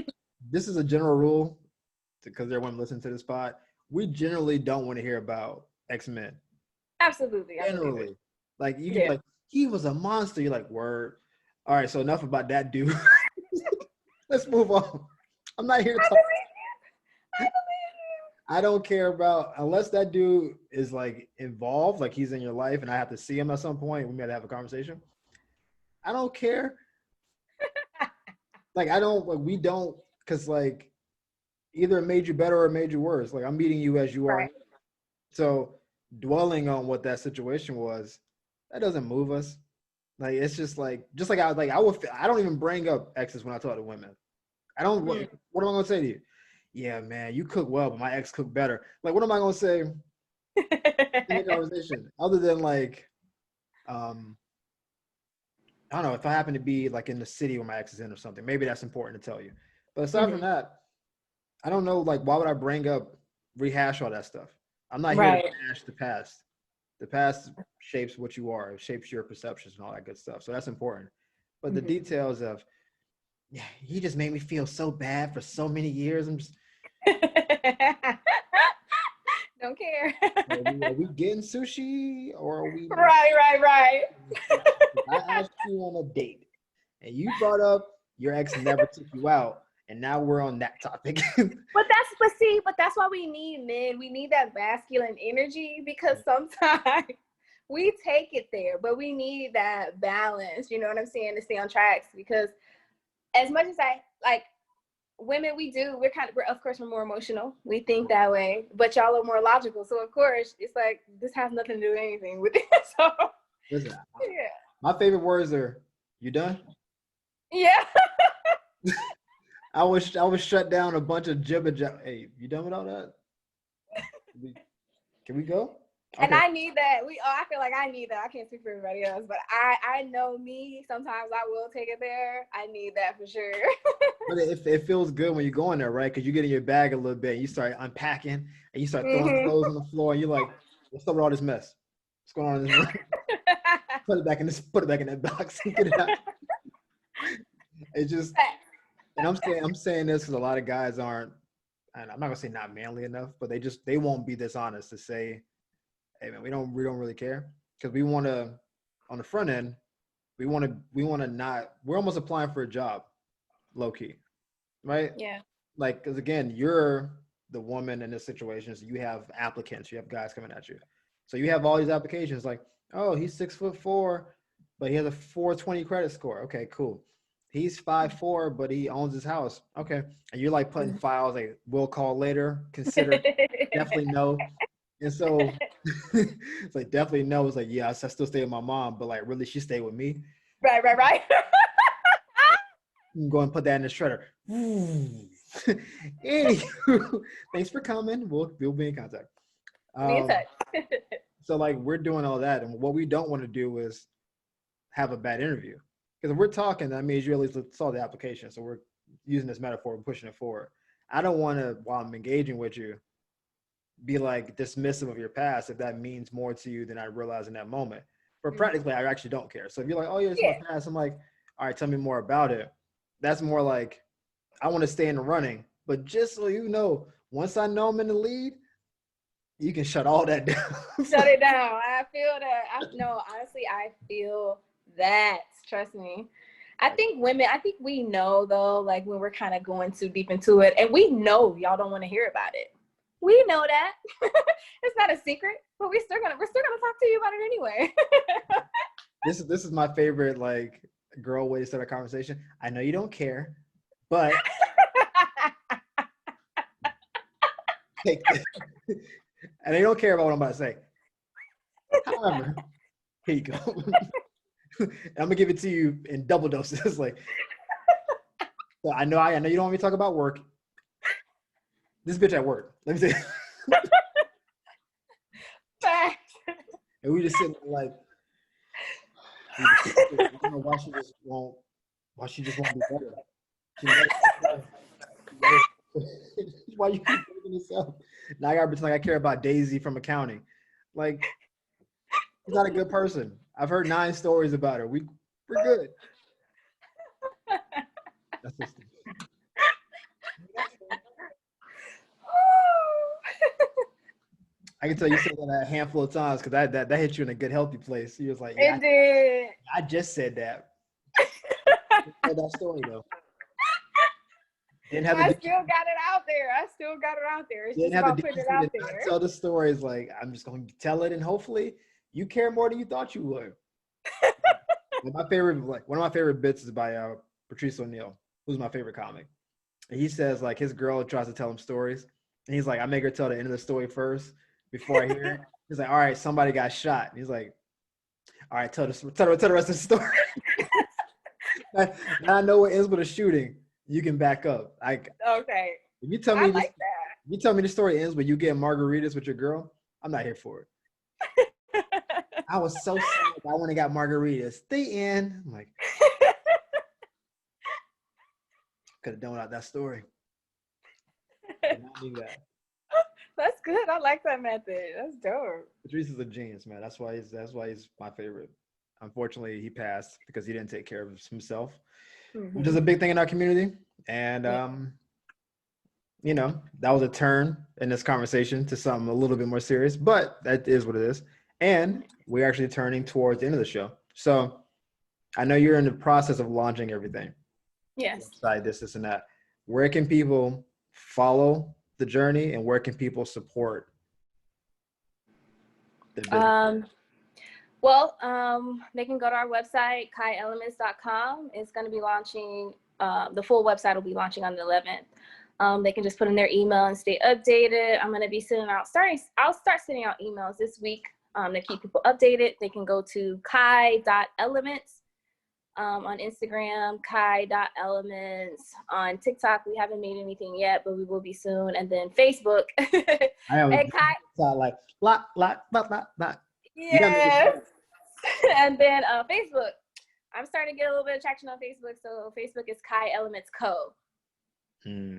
This is a general rule because everyone listens to this pod. We generally don't want to hear about X-Men. Absolutely. Generally, like you can be like, he was a monster. You're like, word. All right, so enough about that dude. Let's move on. I'm not here to talk. I don't care about unless that dude is like involved, like he's in your life, and I have to see him at some point. We might have a conversation. I don't care. Like I don't like we don't because like either it made you better or it made you worse. Like I'm meeting you as you are. So dwelling on what that situation was, that doesn't move us. Like it's just like I don't even bring up exes when I talk to women. I don't. What am I gonna say to you? Yeah, man, you cook well, but my ex cooked better. Like, what am I gonna say in the conversation other than like, I don't know if I happen to be like in the city where my ex is in or something. Maybe that's important to tell you. But aside from that, I don't know. Like, why would I rehash all that stuff? I'm not here to rehash the past. The past shapes what you are. It shapes your perceptions and all that good stuff. So that's important. But the details of, yeah, he just made me feel so bad for so many years. I'm just don't care. Are we getting sushi or are we? Right. I asked you on a date, and you brought up your ex never took you out, and now we're on that topic. but that's why we need men. We need that masculine energy because sometimes we take it there, but we need that balance. You know what I'm saying, to stay on tracks because as much as I like, women, we do. We're of course we're more emotional. We think that way, but y'all are more logical. So of course, it's like this has nothing to do with anything with it. So Listen, yeah, my favorite words are, "You done?" yeah. I was shut down a bunch of jibber jab. Hey, you done with all that? Can we go? And Okay. I need that. I feel like I need that. I can't speak for everybody else, but I know me. Sometimes I will take it there. I need that for sure. But it feels good when you go in there, right? Because you get in your bag a little bit, and you start unpacking, and you start throwing Mhm. clothes on the floor, and you're like, "What's up with all this mess? What's going on in this room?" Put it back in this. Put it back in that box and get it out. It just, and I'm saying this because a lot of guys aren't, and I'm not gonna say not manly enough, but they won't be dishonest to say, "Hey man, we don't really care," because we want to, on the front end, we want to not. We're almost applying for a job, low key, right? Yeah. Like, because again, you're the woman in this situation, so you have applicants, you have guys coming at you, so you have all these applications. Like, oh, he's 6'4", but he has a 420 credit score. Okay, cool. He's 5'4", but he owns his house. Okay, and you're like putting files like, "We'll call later, consider, definitely no." And so it's like definitely no. It's like, yeah, I still stay with my mom, but like really, she stayed with me. Right. You can go and put that in the shredder. Anywho, thanks for coming. We'll be in contact. Be in Um, touch. so like we're doing all that, and what we don't want to do is have a bad interview. Because if we're talking, that means you at least saw the application. So we're using this metaphor and pushing it forward. I don't want to, while I'm engaging with you, be like dismissive of your past if that means more to you than I realize in that moment. But practically, I actually don't care. So if you're like, "Oh yeah, it's my Yeah. past," I'm like, "All right, tell me more about it." That's more like, I want to stay in the running. But just so you know, once I know I'm in the lead, you can shut all that down. Shut it down. I feel that. No, honestly, I feel that. Trust me. I think we know though, like when we're kind of going too deep into it, and we know y'all don't want to hear about it. We know that. It's not a secret, but we're still gonna talk to you about it anyway. This is my favorite like girl way to start a conversation. I know you don't care, but take this. And they don't care about what I'm about to say. However, here you go. I'm gonna give it to you in double doses. Like, so I know you don't want me to talk about work. This bitch at work. Let me say. Facts. And we just sitting there like, I don't know why she just won't be better. Why you keep bringing this up? Now I gotta pretend like I care about Daisy from accounting. Like, she's not a good person. I've heard 9 stories about her. We're good. That's just, I can tell you said that a handful of times because that hit you in a good healthy place. He was like, "Yeah, It did. I just said that." Tell that story though. Didn't have I the still got it out there. It's didn't just have the about putting it decency out to not there. tell the stories. Like, I'm just going to tell it, and hopefully you care more than you thought you would. One of my favorite bits is by Patrice O'Neill, who's my favorite comic. And he says like his girl tries to tell him stories, and he's like, "I make her tell the end of the story first before I hear it." He's like, "All right, somebody got shot." And he's like, "All right, tell the rest of the story." Now I know what ends with a shooting. You can back up. Like, Okay. if you tell I me this, like that. you tell me the story ends with you getting margaritas with your girl, I'm not here for it. I was so sad I went and got margaritas. The end. I'm like, could have done without that story. But not need that. That's good. I like that method. That's dope. Patrice is a genius, man. That's why he's my favorite. Unfortunately, he passed because he didn't take care of himself, which is a big thing in our community. And that was a turn in this conversation to something a little bit more serious, but that is what it is. And we're actually turning towards the end of the show. So I know you're in the process of launching everything. Yes. Website, this and that. Where can people follow the journey, and where can people support the business? Well, they can go to our website, kaielements.com. It's going to be launching the full website will be launching on the 11th. They can just put in their email and stay updated. I'm going to be I'll start sending out emails this week to keep people updated. They can go to kai.elements on Instagram, kai.elements. On TikTok, we haven't made anything yet, but we will be soon. And then Facebook. I always Hey, Kai. like lot. Yes. And then Facebook. I'm starting to get a little bit of traction on Facebook. So Facebook is Kai Elements Co. Hmm.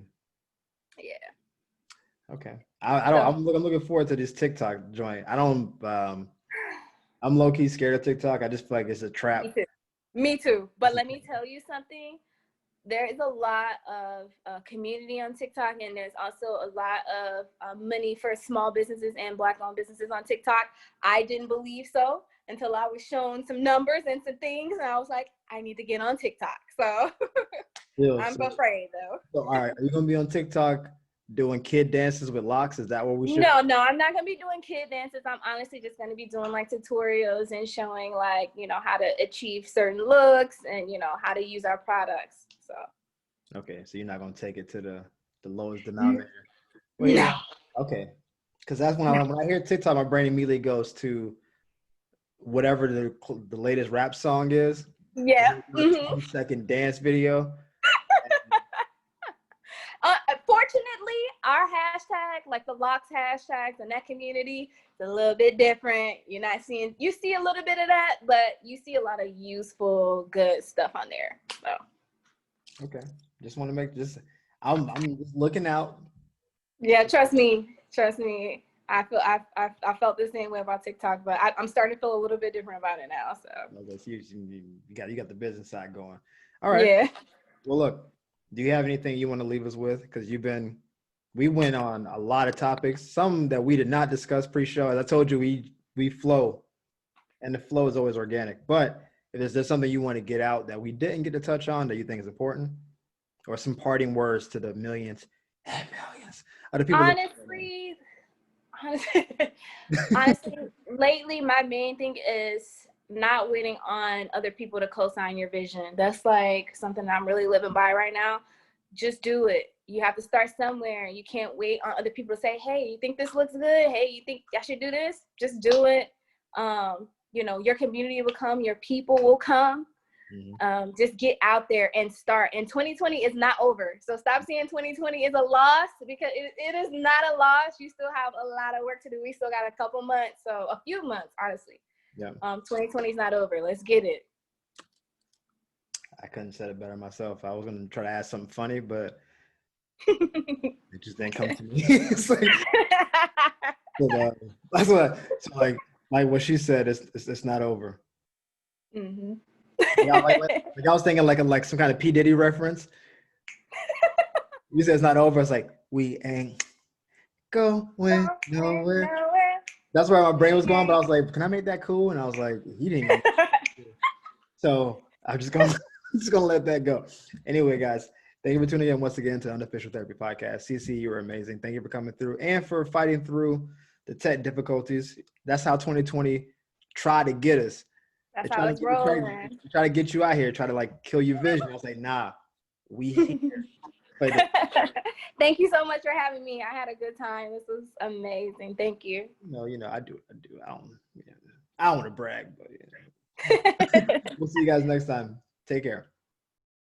Yeah. Okay. I'm looking forward to this TikTok joint. I'm low key scared of TikTok. I just feel like it's a trap. Me too. But let me tell you something. There is a lot of community on TikTok, and there's also a lot of money for small businesses and Black-owned businesses on TikTok. I didn't believe so until I was shown some numbers and some things, and I was like, I need to get on TikTok. So I'm afraid, though. So, all right, are you gonna be on TikTok doing kid dances with Locs? Is that what we should? No, I'm not gonna be doing kid dances. I'm honestly just gonna be doing like tutorials and showing like, how to achieve certain looks and how to use our products. So okay, so you're not gonna take it to the lowest denominator. Well, no. Okay, because that's when I hear TikTok, my brain immediately goes to whatever the latest rap song is. Yeah. 10-second dance video. Fortunately, our hashtag, like the Locs hashtags in that community, is a little bit different. You see a little bit of that, but you see a lot of useful, good stuff on there. So. Okay. Just want to make this. I'm just looking out. Yeah, trust me. I felt the same way about TikTok, but I'm starting to feel a little bit different about it now. So. Okay, so you got the business side going. All right. Yeah. Well, look. Do you have anything you want to leave us with? Because we went on a lot of topics, some that we did not discuss pre-show. As I told you, we flow, and the flow is always organic. But if there's something you want to get out that we didn't get to touch on that you think is important, or some parting words to the millions and millions of the people. Honestly, lately my main thing is not waiting on other people to co-sign your vision. That's like something that I'm really living by right now. Just do it. You have to start somewhere. You can't wait on other people to say, hey, you think this looks good? Hey, you think I should do this? Just do it. Your community will come, your people will come. Mm-hmm. Just get out there and start. And 2020 is not over. So stop saying 2020 is a loss, because it is not a loss. You still have a lot of work to do. We still got a few months, honestly. Yeah. 2020 is not over. Let's get it. I couldn't have said it better myself. I was gonna try to ask something funny, but it just didn't come to me. That's what. So like what she said, it's not over. Mm-hmm. Yeah, like I was thinking like some kind of P. Diddy reference. You said it's not over. It's like we ain't going nowhere. That's where my brain was going, but I was like, can I make that cool? And I was like, he didn't. So I'm just gonna let that go. Anyway, guys, thank you for tuning in once again to Unofficial Therapy Podcast. Sisi, you were amazing. Thank you for coming through and for fighting through the tech difficulties. That's how 2020 tried to get us. That's how it's rolling. Try to get you out here, try to like kill your vision. I was like, nah, we. Thank you so much for having me. I had a good time. This was amazing. Thank you. No, I do. I don't want to brag, but we'll see you guys next time. Take care.